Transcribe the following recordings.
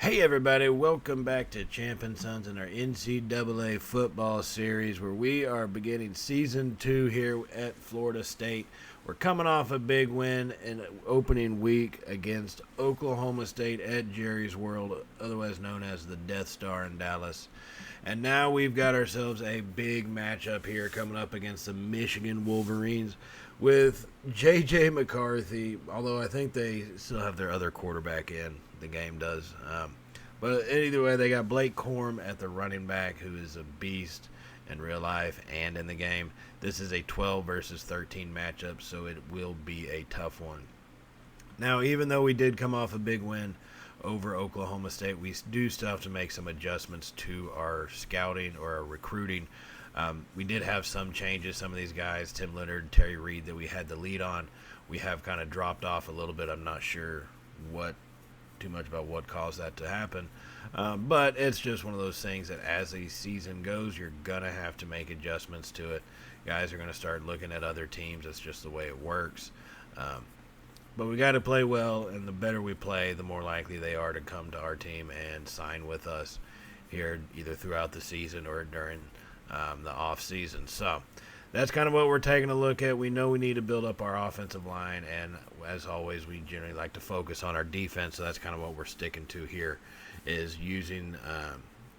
Hey everybody, welcome back to Champ and Sons in our NCAA Football series where we are beginning Season 2 here at Florida State. We're coming off a big win in opening week against Oklahoma State at Jerry's World, otherwise known as the Death Star in Dallas. And now we've got ourselves a big matchup here coming up against the Michigan Wolverines with J.J. McCarthy, although I think they still have their other quarterback in. The game does. But either way, they got Blake Corum at the running back, who is a beast in real life and in the game. This is a 12 versus 13 matchup, so it will be a tough one. Now, even though we did come off a big win over Oklahoma State, we do still have to make some adjustments to our scouting or our recruiting. We did have some changes. Some of these guys, Tim Leonard, Terry Reed, that we had the lead on, we have kind of dropped off a little bit. I'm not sure too much about what caused that to happen, but it's just one of those things that as the season goes, you're gonna have to make adjustments to it. Guys are gonna start looking at other teams. That's just the way it works. But we got to play well, and the better we play, the more likely they are to come to our team and sign with us here, either throughout the season or during the off season. So that's kind of what we're taking a look at. We know we need to build up our offensive line, and as always, we generally like to focus on our defense, so that's kind of what we're sticking to here, is using,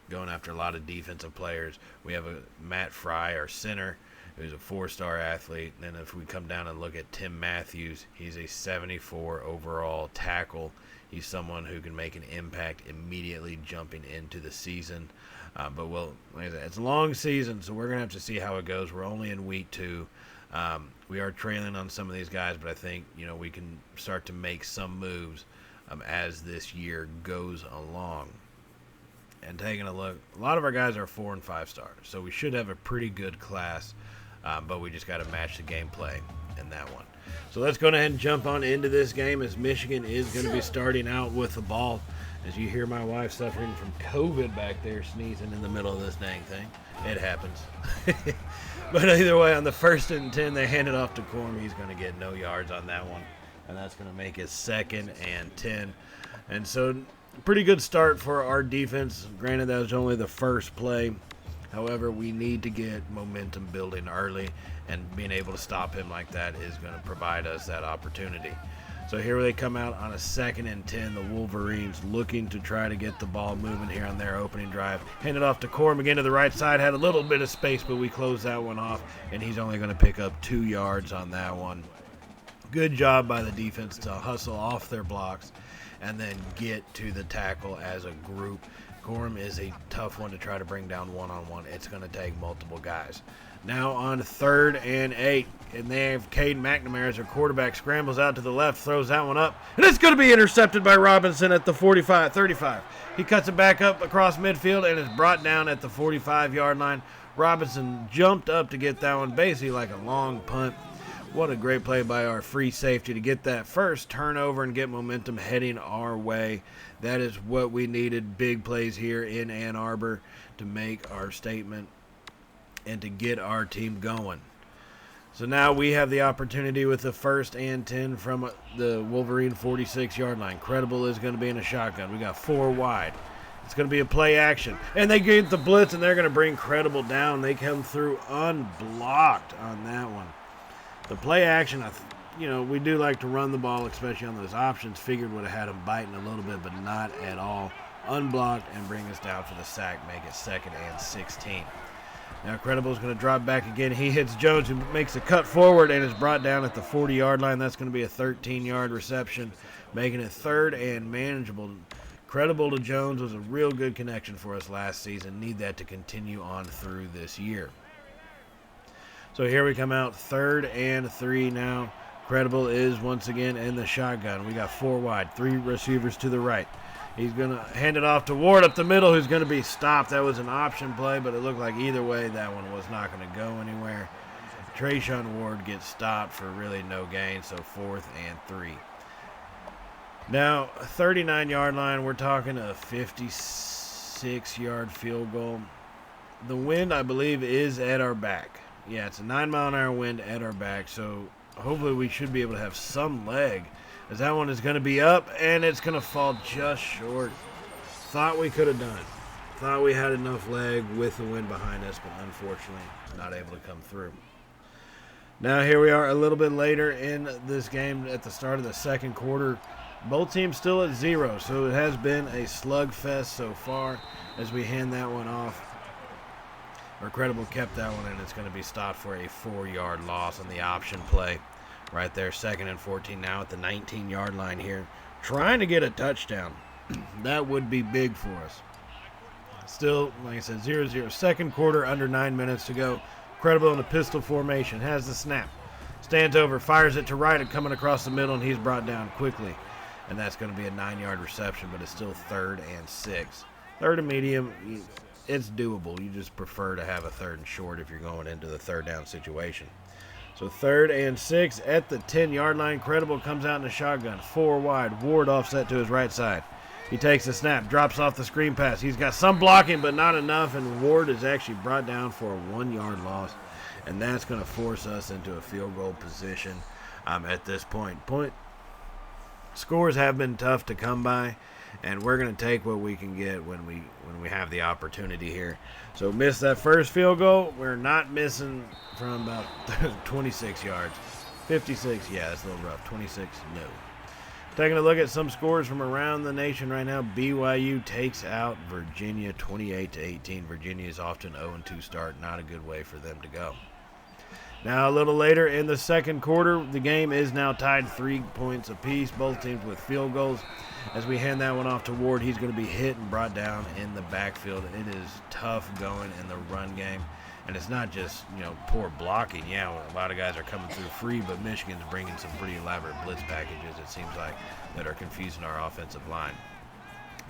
going after a lot of defensive players. We have a Matt Fry, our center, who's a 4-star athlete. And then if we come down and look at Tim Matthews, he's a 74 overall tackle. He's someone who can make an impact immediately jumping into the season. But like I said, it's a long season, so we're going to have to see how it goes. We're only in week 2. We are trailing on some of these guys, but I think we can start to make some moves as this year goes along. And taking a look, a lot of our guys are 4 and 5 stars, so we should have a pretty good class, but we just got to match the gameplay in that one. So let's go ahead and jump on into this game, as Michigan is going to be starting out with the ball. As you hear my wife suffering from COVID back there, sneezing in the middle of this dang thing. It happens. But either way, on the 1st and 10, they hand it off to Corum. He's going to get no yards on that one, and that's going to make it 2nd and 10. And so pretty good start for our defense. Granted, that was only the first play. However, we need to get momentum building early, and being able to stop him like that is going to provide us that opportunity. So here they come out on a 2nd and 10, the Wolverines looking to try to get the ball moving here on their opening drive. Hand it off to Corum again to the right side. Had a little bit of space, but we closed that one off, and he's only going to pick up 2 yards on that one. Good job by the defense to hustle off their blocks and then get to the tackle as a group. Corum is a tough one to try to bring down one-on-one. It's going to take multiple guys. Now on 3rd and 8, and they have Cade McNamara as their quarterback. Scrambles out to the left, throws that one up, and it's going to be intercepted by Robinson at the 35. He cuts it back up across midfield and is brought down at the 45-yard line. Robinson jumped up to get that one, basically like a long punt. What a great play by our free safety to get that first turnover and get momentum heading our way. That is what we needed. Big plays here in Ann Arbor to make our statement and to get our team going. So now we have the opportunity with the 1st and 10 from the Wolverine 46-yard line. Credible is going to be in a shotgun. We got 4 wide. It's going to be a play action. And they get the blitz, and they're going to bring Credible down. They come through unblocked on that one. The play action, we do like to run the ball, especially on those options. Figured would have had him biting a little bit, but not at all. Unblocked and bring us down for the sack, make it 2nd and 16. Now Credible is going to drop back again. He hits Jones, who makes a cut forward and is brought down at the 40-yard line. That's going to be a 13-yard reception, making it 3rd and manageable. Credible to Jones was a real good connection for us last season. Need that to continue on through this year. So here we come out, 3rd and 3 now. Credible is once again in the shotgun. We got 4 wide, 3 receivers to the right. He's going to hand it off to Ward up the middle, who's going to be stopped. That was an option play, but it looked like either way that one was not going to go anywhere. Trayshawn Ward gets stopped for really no gain, so 4th and 3. Now, 39-yard line, we're talking a 56-yard field goal. The wind, I believe, is at our back. Yeah, it's a 9-mile-an-hour wind at our back, so hopefully we should be able to have some leg, as that one is going to be up, and it's going to fall just short. Thought we could have done it. Thought we had enough leg with the wind behind us, but unfortunately not able to come through. Now here we are a little bit later in this game at the start of the second quarter. Both teams still at 0, so it has been a slugfest so far as we hand that one off. Credible kept that one, and it's going to be stopped for a 4-yard loss on the option play. Right there, 2nd and 14 now at the 19-yard line here. Trying to get a touchdown. That would be big for us. Still, like I said, 0-0. Second quarter, under 9 minutes to go. Credible in a pistol formation. Has the snap. Stands over, fires it to right, and coming across the middle, and he's brought down quickly. And that's going to be a 9-yard reception, but it's still 3rd and 6. 3rd and medium, it's doable. You just prefer to have a 3rd and short if you're going into the 3rd down situation. So 3rd and 6 at the 10-yard line. Credible comes out in the shotgun. 4 wide. Ward offset to his right side. He takes the snap, drops off the screen pass. He's got some blocking, but not enough, and Ward is actually brought down for a 1-yard loss, and that's going to force us into a field goal position at this point. Scores have been tough to come by, and we're going to take what we can get when we have the opportunity here. So miss that first field goal. We're not missing from about 26 yards. 56, yeah, that's a little rough. 26, no. Taking a look at some scores from around the nation right now. BYU takes out Virginia 28-18. Virginia is off to an 0-2 start. Not a good way for them to go. Now a little later in the second quarter, the game is now tied 3 points apiece. Both teams with field goals. As we hand that one off to Ward, he's going to be hit and brought down in the backfield. It is tough going in the run game. And it's not just, poor blocking. Yeah, a lot of guys are coming through free, but Michigan's bringing some pretty elaborate blitz packages, it seems like, that are confusing our offensive line.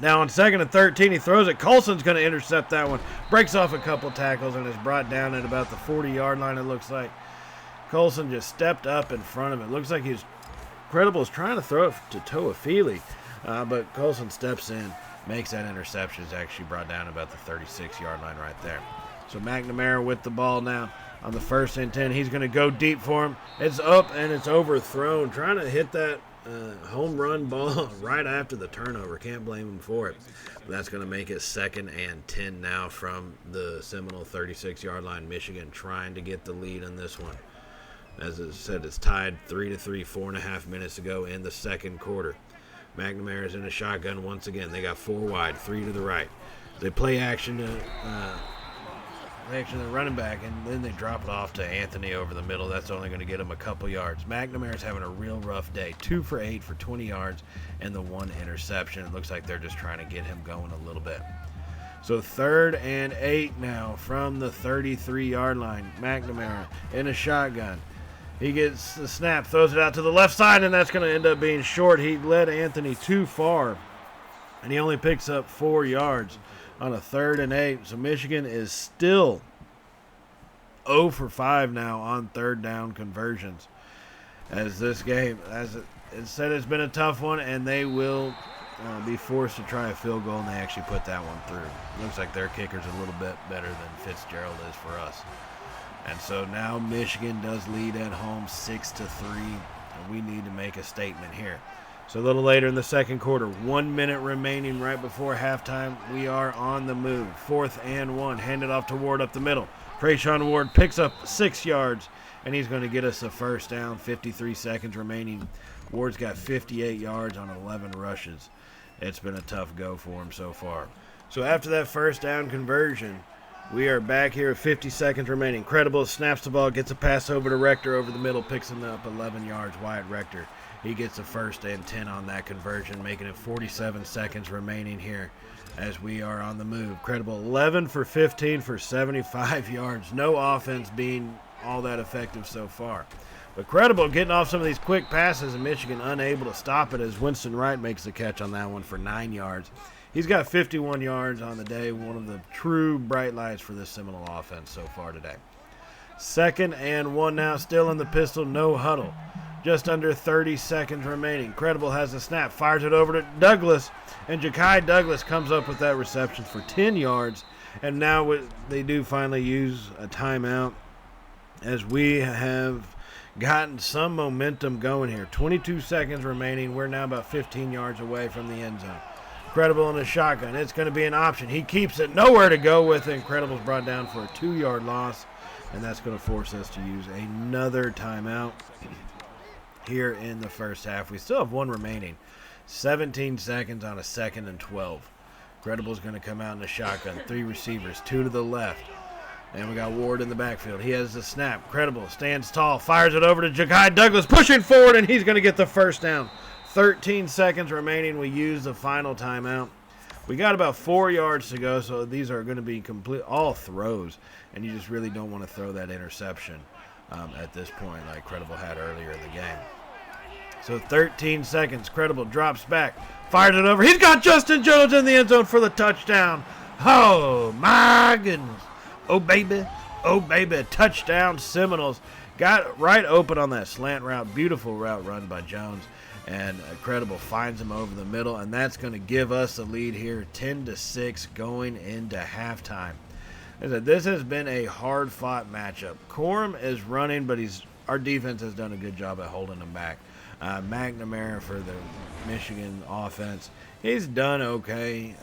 Now on 2nd and 13, he throws it. Colson's going to intercept that one. Breaks off a couple tackles and is brought down at about the 40-yard line, it looks like. Colson just stepped up in front of it. Looks like Credible is trying to throw it to Toafili, but Colson steps in, makes that interception. Is actually brought down about the 36-yard line right there. So McNamara with the ball now on the 1st and 10. He's going to go deep for him. It's up and it's overthrown. Trying to hit that home run ball right after the turnover. Can't blame him for it. But that's going to make it 2nd and 10 now from the Seminole 36-yard line. Michigan trying to get the lead in this one. As I said, it's tied 3-3, 4.5 minutes to go in the second quarter. McNamara's in a shotgun once again. They got 4 wide, 3 to the right. They play action to the running back, and then they drop it off to Anthony over the middle. That's only going to get him a couple yards. McNamara's having a real rough day. 2 for 8 for 20 yards and the 1 interception. It looks like they're just trying to get him going a little bit. So 3rd and 8 now from the 33-yard line. McNamara in a shotgun. He gets the snap, throws it out to the left side, and that's going to end up being short. He led Anthony too far, and he only picks up 4 yards on a 3rd and 8. So Michigan is still 0 for 5 now on 3rd down conversions. As this game, as it said, it's been a tough one, and they will be forced to try a field goal, and they actually put that one through. Looks like their kicker's a little bit better than Fitzgerald is for us. And so now Michigan does lead at home 6-3, and we need to make a statement here. So a little later in the second quarter, 1 minute remaining right before halftime. We are on the move. 4th and 1, handed off to Ward up the middle. Trayshawn Ward picks up 6 yards, and he's going to get us a first down. 53 seconds remaining. Ward's got 58 yards on 11 rushes. It's been a tough go for him so far. So after that first down conversion, we are back here at 50 seconds remaining. Credible snaps the ball, gets a pass over to Rector over the middle, picks him up 11 yards. Wyatt Rector, he gets a 1st and 10 on that conversion, making it 47 seconds remaining here as we are on the move. Credible 11 for 15 for 75 yards. No offense being all that effective so far. But Credible getting off some of these quick passes, and Michigan unable to stop it as Winston Wright makes the catch on that one for 9 yards. He's got 51 yards on the day, one of the true bright lights for this Seminole offense so far today. 2nd and 1 now, still in the pistol, no huddle. Just under 30 seconds remaining. Credible has the snap, fires it over to Douglas, and Ja'Kai Douglas comes up with that reception for 10 yards. And now they do finally use a timeout as we have gotten some momentum going here. 22 seconds remaining. We're now about 15 yards away from the end zone. Credible in the shotgun. It's going to be an option. He keeps it. Nowhere to go with it. Incredible's brought down for a 2-yard loss. And that's going to force us to use another timeout here in the first half. We still have one remaining. 17 seconds on a 2nd and 12. Credible's going to come out in the shotgun. 3 receivers, 2 to the left. And we got Ward in the backfield. He has the snap. Credible stands tall, fires it over to Ja'Kai Douglas, pushing forward, and he's going to get the first down. 13 seconds remaining. We use the final timeout. We got about 4 yards to go, so these are going to be all throws, and you just really don't want to throw that interception at this point like Credible had earlier in the game. So 13 seconds. Credible drops back, fires it over. He's got Justin Jones in the end zone for the touchdown. Oh, my goodness. Oh, baby. Oh, baby. Touchdown, Seminoles. Got right open on that slant route. Beautiful route run by Jones. And Credible finds him over the middle. And that's going to give us the lead here, 10-6 going into halftime. As I said, this has been a hard-fought matchup. Corum is running, but our defense has done a good job at holding him back. McNamara for the Michigan offense, he's done okay.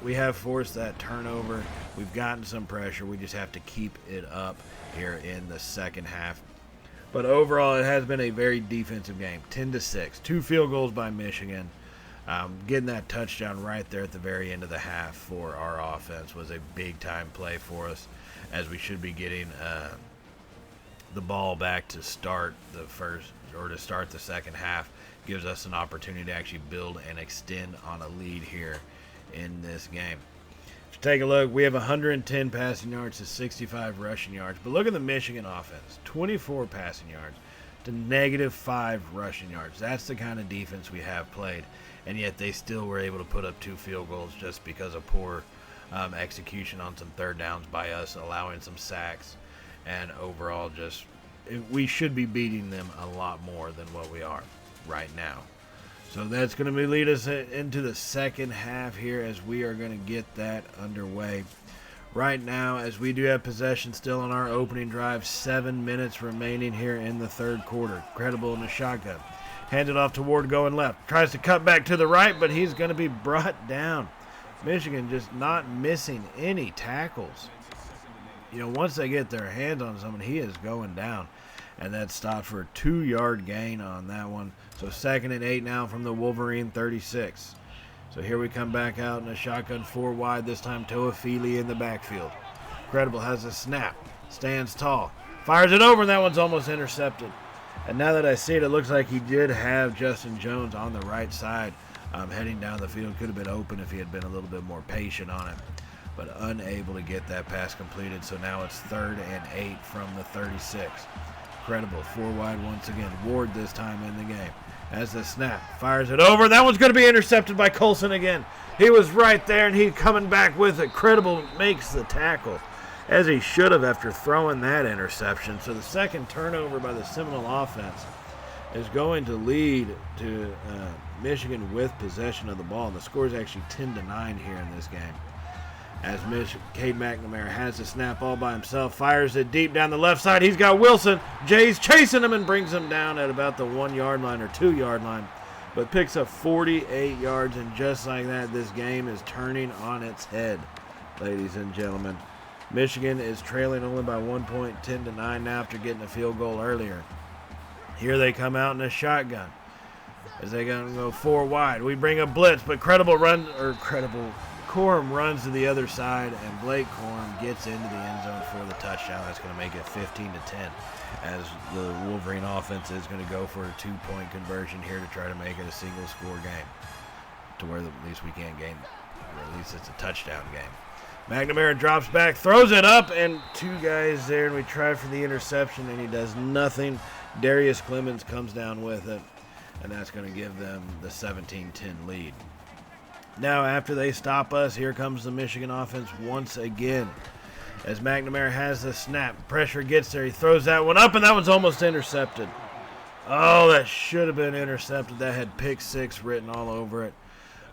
We have forced that turnover. We've gotten some pressure. We just have to keep it up here in the second half. But overall, it has been a very defensive game. 10-6. 2 field goals by Michigan. Getting that touchdown right there at the very end of the half for our offense was a big-time play for us, as we should be getting the ball back to start the second half. Gives us an opportunity to actually build and extend on a lead here in this game. If you take a look, we have 110 passing yards to 65 rushing yards. But look at the Michigan offense. 24 passing yards to -5 rushing yards. That's the kind of defense we have played. And yet they still were able to put up 2 field goals just because of poor execution on some third downs by us, allowing some sacks. And overall, we should be beating them a lot more than what we are right now. So that's going to lead us into the second half here, as we are going to get that underway. Right now, as we do have possession still on our opening drive, 7 minutes remaining here in the third quarter. Credible in the shotgun. Hands it off to Ward going left. Tries to cut back to the right, but he's going to be brought down. Michigan just not missing any tackles. Once they get their hands on someone, he is going down. And that stopped for a 2-yard gain on that one. So 2nd and 8 now from the Wolverine 36. So here we come back out in a shotgun 4 wide, this time Toafili in the backfield. Credible has a snap, stands tall, fires it over, and that one's almost intercepted. And now that I see it, it looks like he did have Justin Jones on the right side heading down the field. Could have been open if he had been a little bit more patient on it, but unable to get that pass completed. So now it's 3rd and 8 from the 36. Credible 4 wide once again. Ward this time in the game. As the snap, fires it over. That one's going to be intercepted by Colson again. He was right there, and he's coming back with it. Credible makes the tackle, as he should have after throwing that interception. So the second turnover by the Seminole offense is going to lead to Michigan with possession of the ball. The score is actually 10-9 here in this game. As Cade McNamara has the snap all by himself, fires it deep down the left side. He's got Wilson. Jay's chasing him and brings him down at about the 1-yard line or 2-yard line, but picks up 48 yards. And just like that, this game is turning on its head, ladies and gentlemen. Michigan is trailing only by 1 point, 10-9 now after getting a field goal earlier. Here they come out in a shotgun as they go 4 wide. We bring a blitz, but Corum runs to the other side, and Blake Corum gets into the end zone for the touchdown. That's going to make it 15-10, as the Wolverine offense is going to go for a 2-point conversion here to try to make it a single-score game, to where at least we can't gain, or at least it's a touchdown game. McNamara drops back, throws it up, and 2 guys there, and we try for the interception, and he does nothing. Darius Clemens comes down with it, and that's going to give them the 17-10 lead. Now, after they stop us, here comes the Michigan offense once again. As McNamara has the snap, pressure gets there, he throws that one up, and that one's almost intercepted. Oh, that should have been intercepted. That had pick 6 written all over it.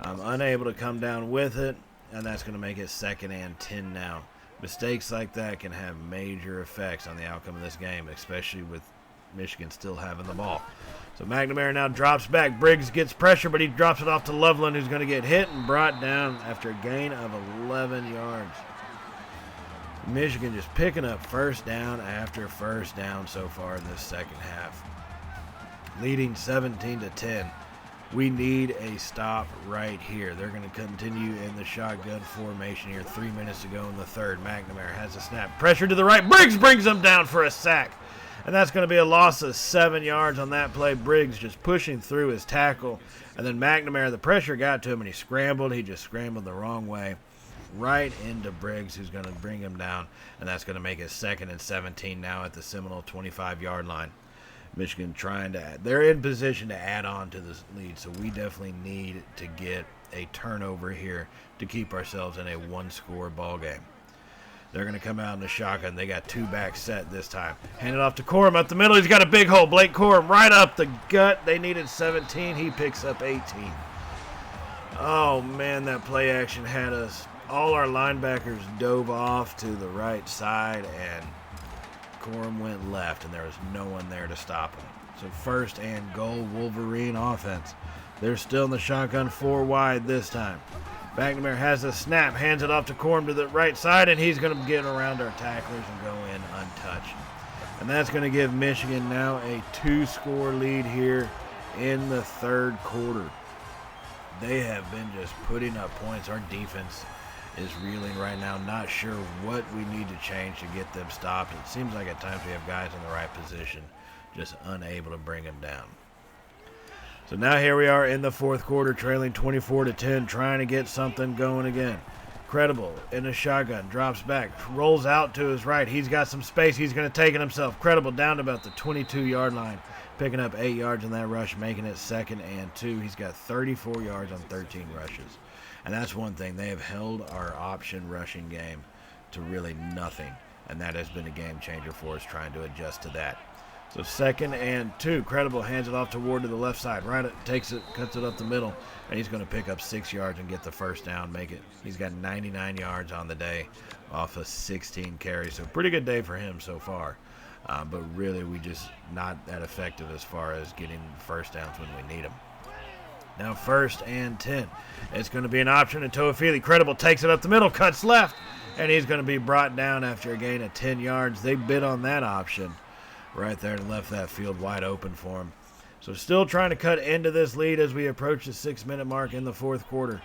Unable to come down with it, and that's going to make it 2nd and 10 now. Mistakes like that can have major effects on the outcome of this game, especially with Michigan still having the ball. So McNamara now drops back. Briggs gets pressure, but he drops it off to Loveland, who's going to get hit and brought down after a gain of 11 yards. Michigan just picking up first down after first down so far in this second half. Leading 17-10. We need a stop right here. They're going to continue in the shotgun formation here. 3 minutes to go in the third. McNamara has a snap. Pressure to the right. Briggs brings him down for a sack. And that's going to be a loss of 7 yards on that play. Briggs just pushing through his tackle. And then McNamara, the pressure got to him and he scrambled. He just scrambled the wrong way. Right into Briggs, who's going to bring him down. And that's going to make it 2nd and 17 now at the Seminole 25-yard line. Michigan they're in position to add on to this lead, so we definitely need to get a turnover here to keep ourselves in a one-score ball game. They're going to come out in the shotgun. They got 2 backs set this time. Hand it off to Corum up the middle. He's got a big hole. Blake Corum right up the gut. They needed 17. He picks up 18. Oh, man, that play action had us. All our linebackers dove off to the right side, and Corum went left, and there was no one there to stop him. So 1st and goal, Wolverine offense. They're still in the shotgun 4 wide this time. McNamara has a snap, hands it off to Corum to the right side, and he's going to get around our tacklers and go in untouched. And that's going to give Michigan now a 2-score lead here in the third quarter. They have been just putting up points. Our defense is reeling right now. Not sure what we need to change to get them stopped. It seems like at times we have guys in the right position, just unable to bring them down. So now here we are in the fourth quarter, trailing 24-10, trying to get something going again. Credible in a shotgun, drops back, rolls out to his right. He's got some space. He's going to take it himself. Credible down to about the 22-yard line, picking up 8 yards in that rush, making it 2nd and 2. He's got 34 yards on 13 rushes. And that's one thing. They have held our option rushing game to really nothing. And that has been a game changer for us, trying to adjust to that. So 2nd and 2. Credible hands it off to Ward to the left side. Right, takes it, cuts it up the middle. And he's going to pick up 6 yards and get the first down. He's got 99 yards on the day off of 16 carries. So pretty good day for him so far. But really, we just not that effective as far as getting first downs when we need them. Now 1st and 10. It's going to be an option to Toafili. Credible takes it up the middle, cuts left, and he's going to be brought down after a gain of 10 yards. They bid on that option right there and left that field wide open for him. So still trying to cut into this lead as we approach the 6-minute mark in the fourth quarter.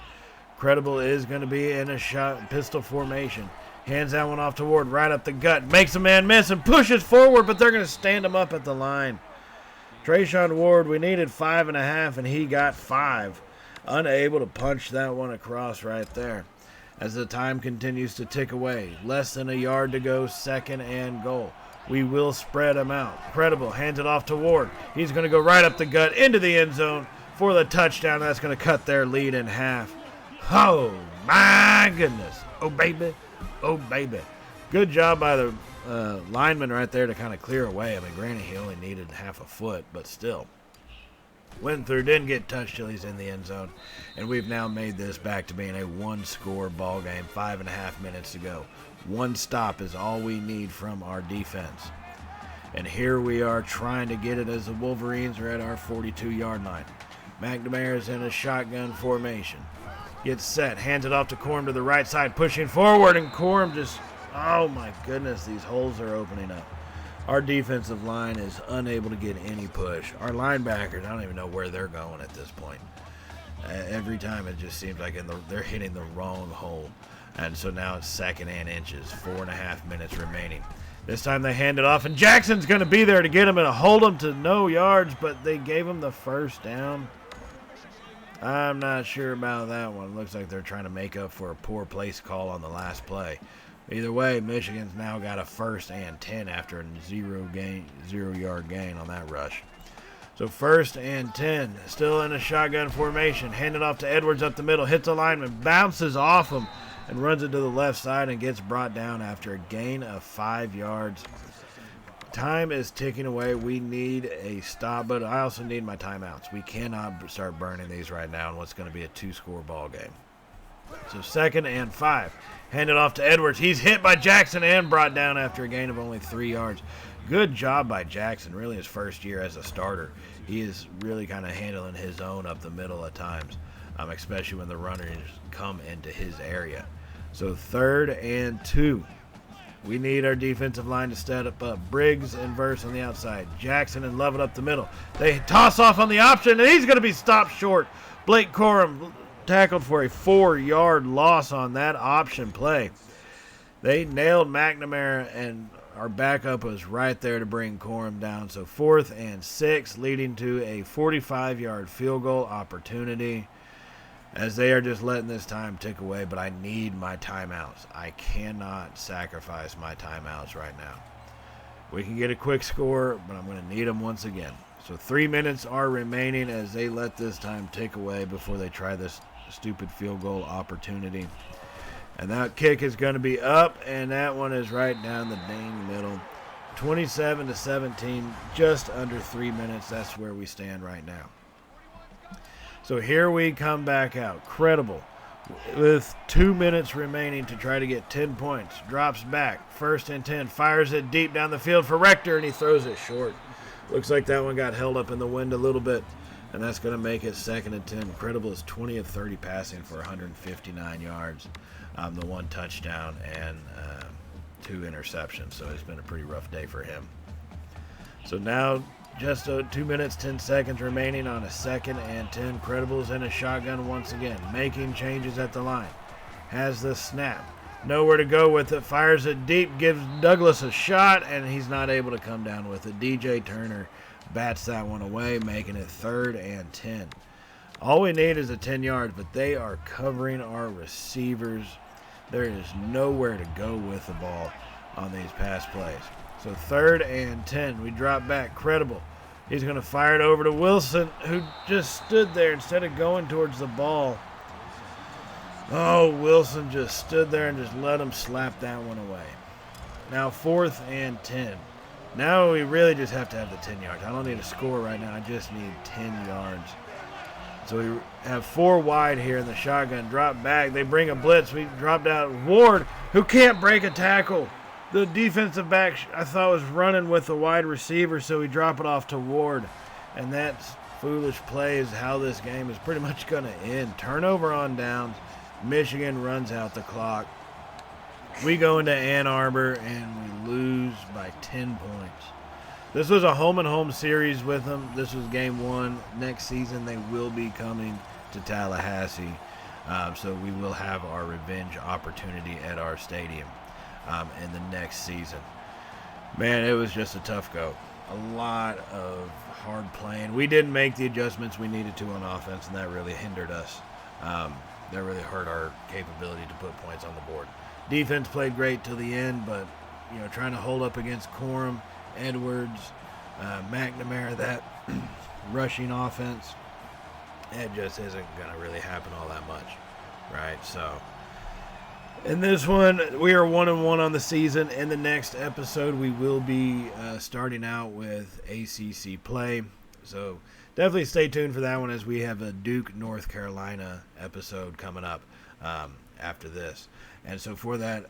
Credible is going to be in a pistol formation. Hands that one off to Ward right up the gut. Makes a man miss and pushes forward, but they're going to stand him up at the line. Trayshawn Ward, we needed 5.5, and he got 5. Unable to punch that one across right there. As the time continues to tick away, less than a yard to go, 2nd and goal. We will spread him out. Credible hands it off to Ward. He's going to go right up the gut into the end zone for the touchdown. That's going to cut their lead in half. Oh, my goodness. Oh, baby. Oh, baby. Good job by the lineman right there to kind of clear away. I mean, granted, he only needed half a foot, but still. Went through, didn't get touched till he's in the end zone. And we've now made this back to being a one-score ball game, 5.5 minutes to go. One stop is all we need from our defense. And here we are trying to get it as the Wolverines are at our 42-yard line. McNamara's in a shotgun formation. Gets set, hands it off to Corum to the right side, pushing forward, and Corum just, oh my goodness, these holes are opening up. Our defensive line is unable to get any push. Our linebackers, I don't even know where they're going at this point. Every time it just seems like they're hitting the wrong hole. And so now it's 2nd and inches, 4.5 minutes remaining. This time they hand it off, and Jackson's going to be there to get him and hold him to no yards, but they gave him the first down. I'm not sure about that one. Looks like they're trying to make up for a poor place call on the last play. Either way, Michigan's now got a 1st and 10 after a 0-yard gain on that rush. So 1st and 10, still in a shotgun formation. Handed off to Edwards up the middle, hits a lineman, bounces off him, and runs it to the left side and gets brought down after a gain of 5 yards. Time is ticking away. We need a stop, but I also need my timeouts. We cannot start burning these right now in what's going to be a 2-score ball game. So 2nd and 5. Handed off to Edwards. He's hit by Jackson and brought down after a gain of only 3 yards. good job by Jackson, really his first year as a starter. He is really kind of handling his own up the middle at times, especially when the runners come into his area. So 3rd and 2. We need our defensive line to step up. Briggs and Verse on the outside. Jackson and Lovett up the middle. They toss off on the option, and he's going to be stopped short. Blake Corum tackled for a 4-yard loss on that option play. They nailed McNamara, and our backup was right there to bring Corum down. So 4th and 6, leading to a 45-yard field goal opportunity, as they are just letting this time tick away. But I need my timeouts. I cannot sacrifice my timeouts right now. We can get a quick score, but I'm going to need them once again. So 3 minutes are remaining as they let this time tick away before they try this stupid field goal opportunity. And that kick is going to be up, and that one is right down the dang middle. 27-17, just under 3 minutes. That's where we stand right now. So here we come back out. Credible, with 2 minutes remaining to try to get 10 points. Drops back, 1st and 10, fires it deep down the field for Rector, and he throws it short. Looks like that one got held up in the wind a little bit, and that's going to make it 2nd and 10. Credible is 20 of 30 passing for 159 yards. The 1 touchdown and 2 interceptions. So it's been a pretty rough day for him. So now just 2 minutes, 10 seconds remaining on a 2nd and 10. Credible's in a shotgun once again, making changes at the line. Has the snap. Nowhere to go with it. Fires it deep, gives Douglas a shot, and he's not able to come down with it. DJ Turner bats that one away, making it 3rd and 10. All we need is a 10 yards, but they are covering our receivers. There is nowhere to go with the ball on these pass plays. So 3rd and 10. We drop back. Credible. He's going to fire it over to Wilson, who just stood there instead of going towards the ball. Oh, Wilson just stood there and just let him slap that one away. Now 4th and 10. Now we really just have to have the 10 yards. I don't need a score right now. I just need 10 yards. So we have 4 wide here in the shotgun. Drop back. They bring a blitz. We dropped out Ward, who can't break a tackle. The defensive back, I thought, was running with the wide receiver, so we drop it off to Ward. And that foolish play is how this game is pretty much going to end. Turnover on downs. Michigan runs out the clock. We go into Ann Arbor, and we lose by 10 points. This was a home-and-home series with them. This was game 1. Next season, they will be coming to Tallahassee. So we will have our revenge opportunity at our stadium in the next season. Man, it was just a tough go. A lot of hard playing. We didn't make the adjustments we needed to on offense, and that really hindered us. That really hurt our capability to put points on the board. Defense played great till the end, but trying to hold up against Corum, Edwards, McNamara, that rushing offense, it just isn't going to really happen all that much, right? So in this one, we are 1-1 on the season. In the next episode, we will be starting out with ACC play. So definitely stay tuned for that one, as we have a Duke, North Carolina episode coming up after this. And so for that,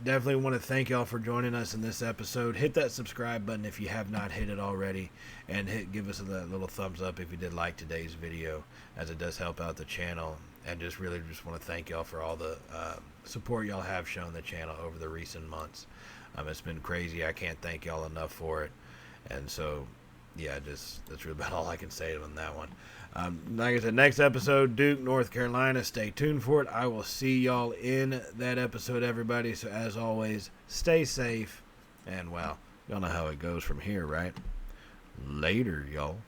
definitely want to thank y'all for joining us in this episode. Hit that subscribe button if you have not hit it already, and give us a little thumbs up if you did like today's video, as it does help out the channel. And just want to thank y'all for all the support y'all have shown the channel over the recent months. It's been crazy. I can't thank y'all enough for it. And so, yeah, that's really about all I can say on that one. Like I said, next episode, Duke, North Carolina. Stay tuned for it. I will see y'all in that episode, everybody. So as always, stay safe. And, well, y'all know how it goes from here, right? Later, y'all.